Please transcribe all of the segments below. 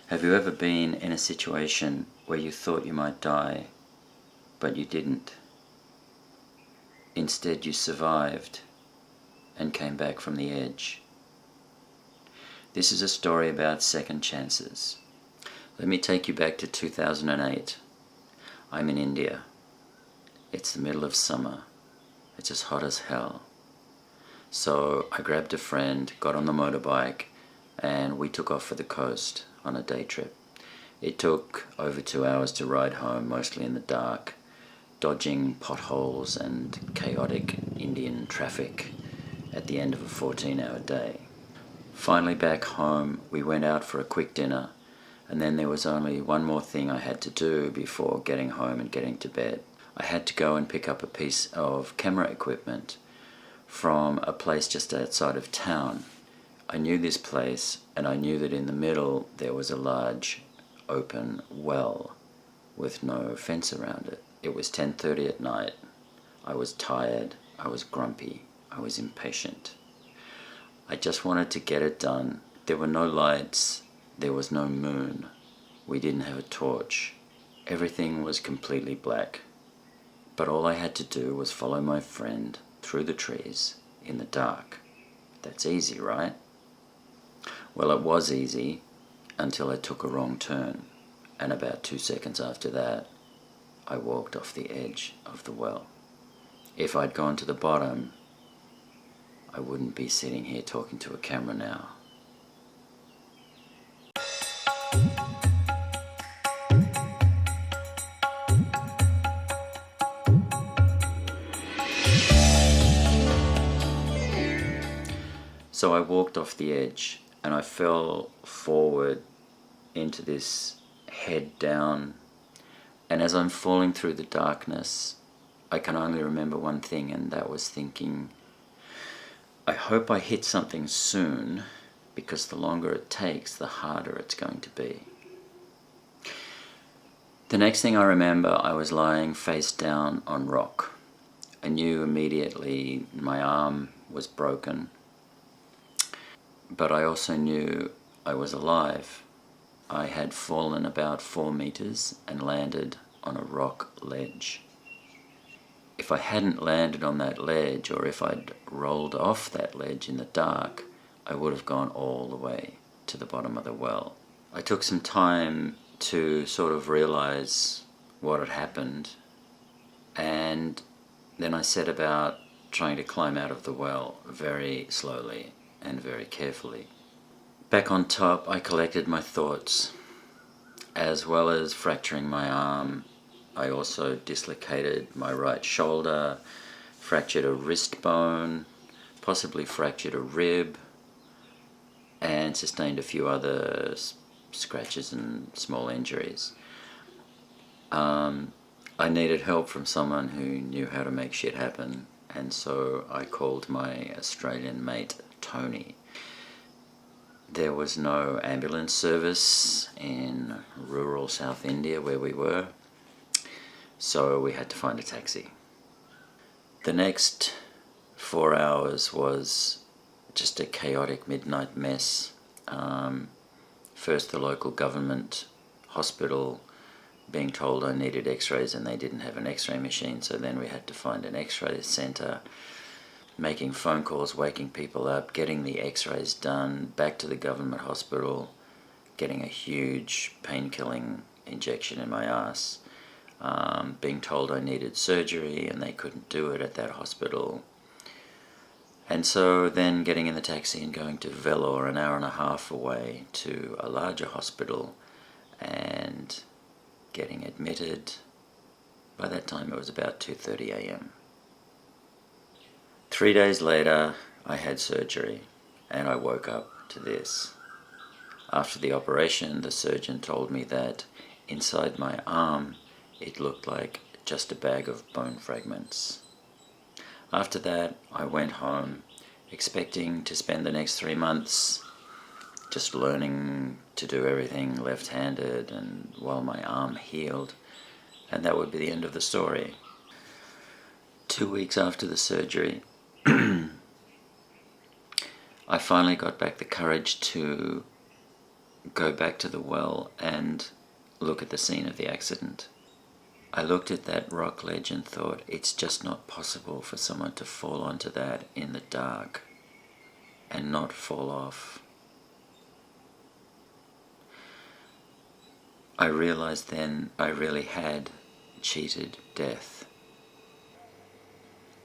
Have you ever been in a situation where you thought you might die, but you didn't? Instead, you survived and came back from the edge. This is a story about second chances. Let me take you back to 2008. I'm in India. It's the middle of summer. It's as hot as hell. So I grabbed a friend, got on the motorbike, and we took off for the coast on a day trip. It took over 2 hours to ride home, mostly in the dark, dodging potholes and chaotic Indian traffic at the end of a 14-hour day. Finally back home, we went out for a quick dinner, and then there was only one more thing I had to do before getting home and getting to bed. I had to go and pick up a piece of camera equipment from a place just outside of town. I knew this place, and I knew that in the middle there was a large open well with no fence around it. It was 10:30 at night. I was tired, I was grumpy, I was impatient. I just wanted to get it done. There were no lights, there was no moon. We didn't have a torch. Everything was completely black. But all I had to do was follow my friend through the trees in the dark. That's easy, right? Well, it was easy until I took a wrong turn, and about 2 seconds after that, I walked off the edge of the well. If I'd gone to the bottom, I wouldn't be sitting here talking to a camera now. So I walked off the edge, and I fell forward into this head down, and as I'm falling through the darkness, I can only remember one thing, and that was thinking, I hope I hit something soon, because the longer it takes, the harder it's going to be. The next thing I remember, I was lying face down on rock. I knew immediately my arm was broken, but I also knew I was alive. I had fallen about 4 meters and landed on a rock ledge. If I hadn't landed on that ledge, or if I'd rolled off that ledge in the dark, I would have gone all the way to the bottom of the well. I took some time to sort of realize what had happened, and then I set about trying to climb out of the well very slowly and very carefully. Back on top, I collected my thoughts. As well as fracturing my arm, I also dislocated my right shoulder, fractured a wrist bone, possibly fractured a rib, and sustained a few other scratches and small injuries. I needed help from someone who knew how to make shit happen, and so I called my Australian mate Tony. There was no ambulance service in rural South India where we were, so we had to find a taxi. The next 4 hours was just a chaotic midnight mess. First the local government hospital being told I needed x-rays and they didn't have an x-ray machine, so then we had to find an x-ray centre, making phone calls, waking people up, getting the x-rays done, back to the government hospital, getting a huge pain-killing injection in my ass, being told I needed surgery and they couldn't do it at that hospital. And so then getting in the taxi and going to Vellore, an hour and a half away, to a larger hospital, and getting admitted. By that time it was about 2:30 a.m. 3 days later, I had surgery, and I woke up to this. After the operation, the surgeon told me that inside my arm, it looked like just a bag of bone fragments. After that, I went home, expecting to spend the next 3 months just learning to do everything left-handed and while my arm healed, and that would be the end of the story. 2 weeks after the surgery, I finally got back the courage to go back to the well and look at the scene of the accident. I looked at that rock ledge and thought, it's just not possible for someone to fall onto that in the dark and not fall off. I realized then I really had cheated death.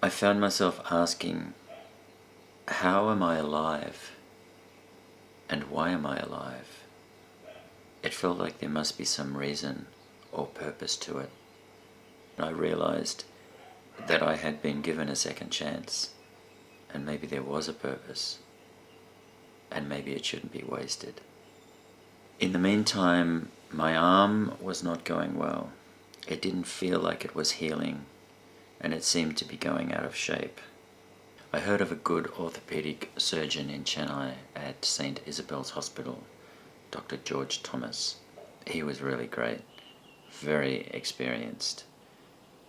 I found myself asking, how am I alive? And why am I alive? It felt like there must be some reason or purpose to it. I realized that I had been given a second chance, and maybe there was a purpose, and maybe it shouldn't be wasted. In the meantime, my arm was not going well. It didn't feel like it was healing, and it seemed to be going out of shape. I heard of a good orthopedic surgeon in Chennai at St. Isabel's Hospital, Dr. George Thomas. He was really great, very experienced.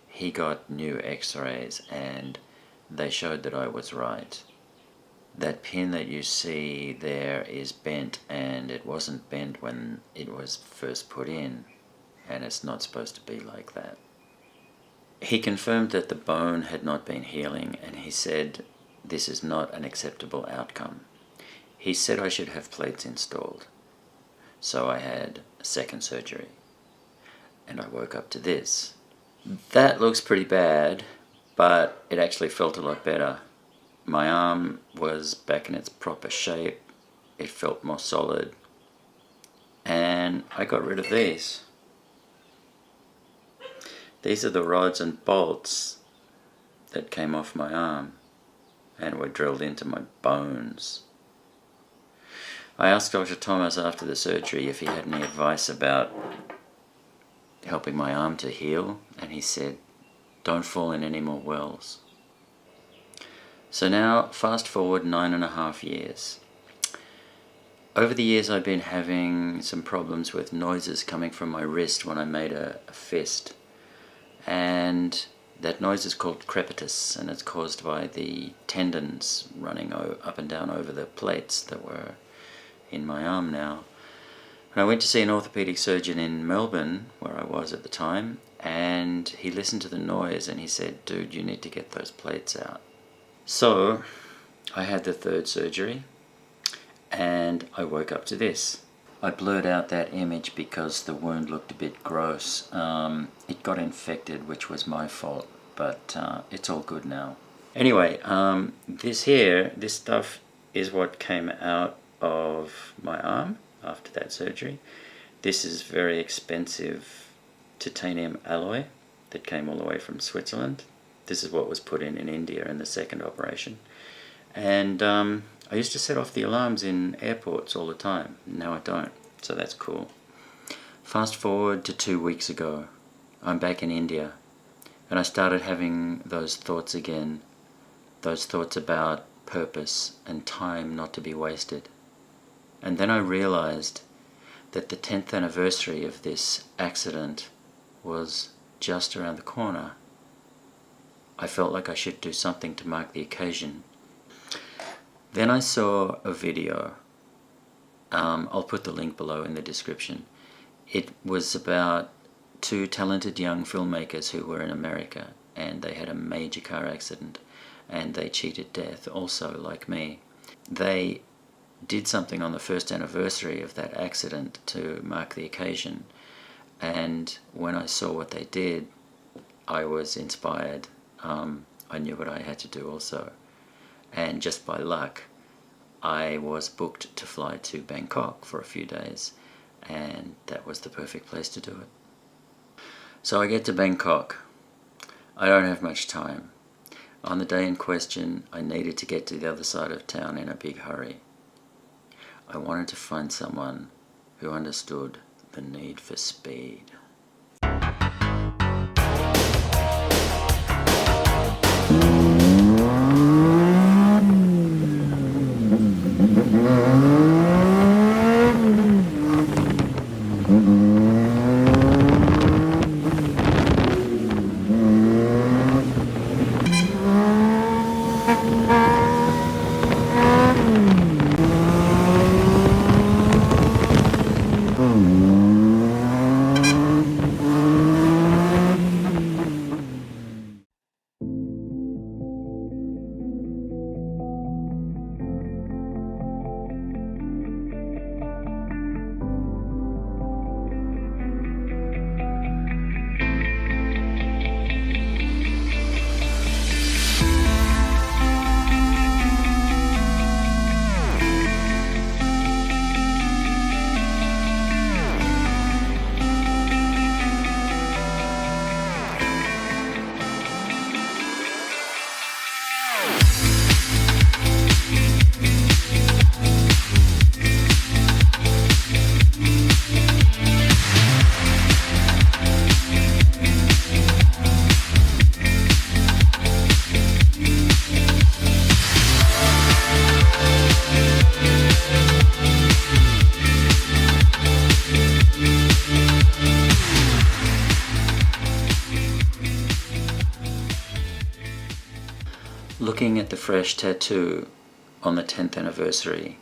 He got new x-rays and they showed that I was right. That pin that you see there is bent, and it wasn't bent when it was first put in, and it's not supposed to be like that. He confirmed that the bone had not been healing, and he said this is not an acceptable outcome. He said I should have plates installed. So I had a second surgery, and I woke up to this. That looks pretty bad, but it actually felt a lot better. My arm was back in its proper shape. It felt more solid. And I got rid of these. These are the rods and bolts that came off my arm and were drilled into my bones. I asked Dr. Thomas after the surgery if he had any advice about helping my arm to heal, and he said, don't fall in any more wells. So now, fast forward 9.5 years. Over the years I've been having some problems with noises coming from my wrist when I made a fist. And that noise is called crepitus, and it's caused by the tendons running up and down over the plates that were in my arm now. And I went to see an orthopedic surgeon in Melbourne, where I was at the time, and he listened to the noise and he said, dude, you need to get those plates out. So I had the third surgery and I woke up to this. I blurred out that image because the wound looked a bit gross. It got infected, which was my fault, but it's all good now. Anyway, this stuff is what came out of my arm after that surgery. This is very expensive titanium alloy that came all the way from Switzerland. This is what was put in India in the second operation. And I used to set off the alarms in airports all the time. Now I don't, so that's cool. Fast forward to 2 weeks ago. I'm back in India, and I started having those thoughts again. Those thoughts about purpose and time not to be wasted. And then I realized that the 10th anniversary of this accident was just around the corner. I felt like I should do something to mark the occasion. Then I saw a video. I'll put the link below in the description. It was about 2 talented young filmmakers who were in America, and they had a major car accident and they cheated death also, like me. They did something on the 1st anniversary of that accident to mark the occasion, and when I saw what they did, I was inspired. I knew what I had to do also, and just by luck I was booked to fly to Bangkok for a few days, and that was the perfect place to do it. So I get to Bangkok. I don't have much time. On the day in question, I needed to get to the other side of town in a big hurry. I wanted to find someone who understood the need for speed. Looking at the fresh tattoo on the 10th anniversary,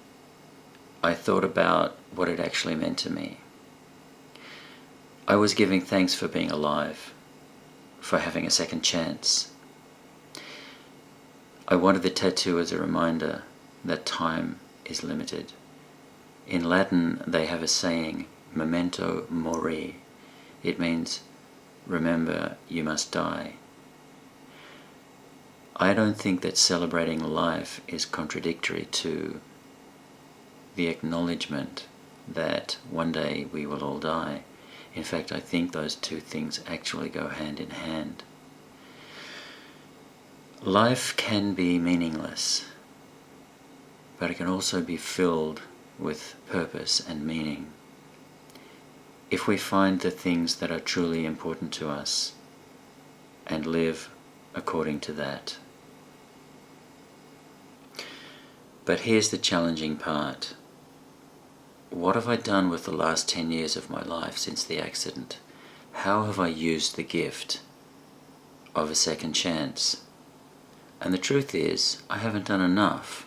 I thought about what it actually meant to me. I was giving thanks for being alive, for having a second chance. I wanted the tattoo as a reminder that time is limited. In Latin, they have a saying, memento mori. It means, remember, you must die. I don't think that celebrating life is contradictory to the acknowledgement that one day we will all die. In fact, I think those two things actually go hand in hand. Life can be meaningless, but it can also be filled with purpose and meaning if we find the things that are truly important to us and live according to that. But here's the challenging part. What have I done with the last 10 years of my life since the accident? How have I used the gift of a second chance? And the truth is, I haven't done enough.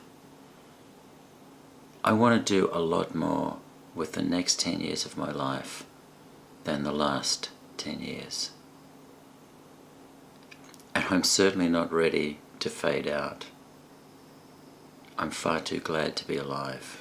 I want to do a lot more with the next 10 years of my life than the last 10 years. And I'm certainly not ready to fade out. I'm far too glad to be alive.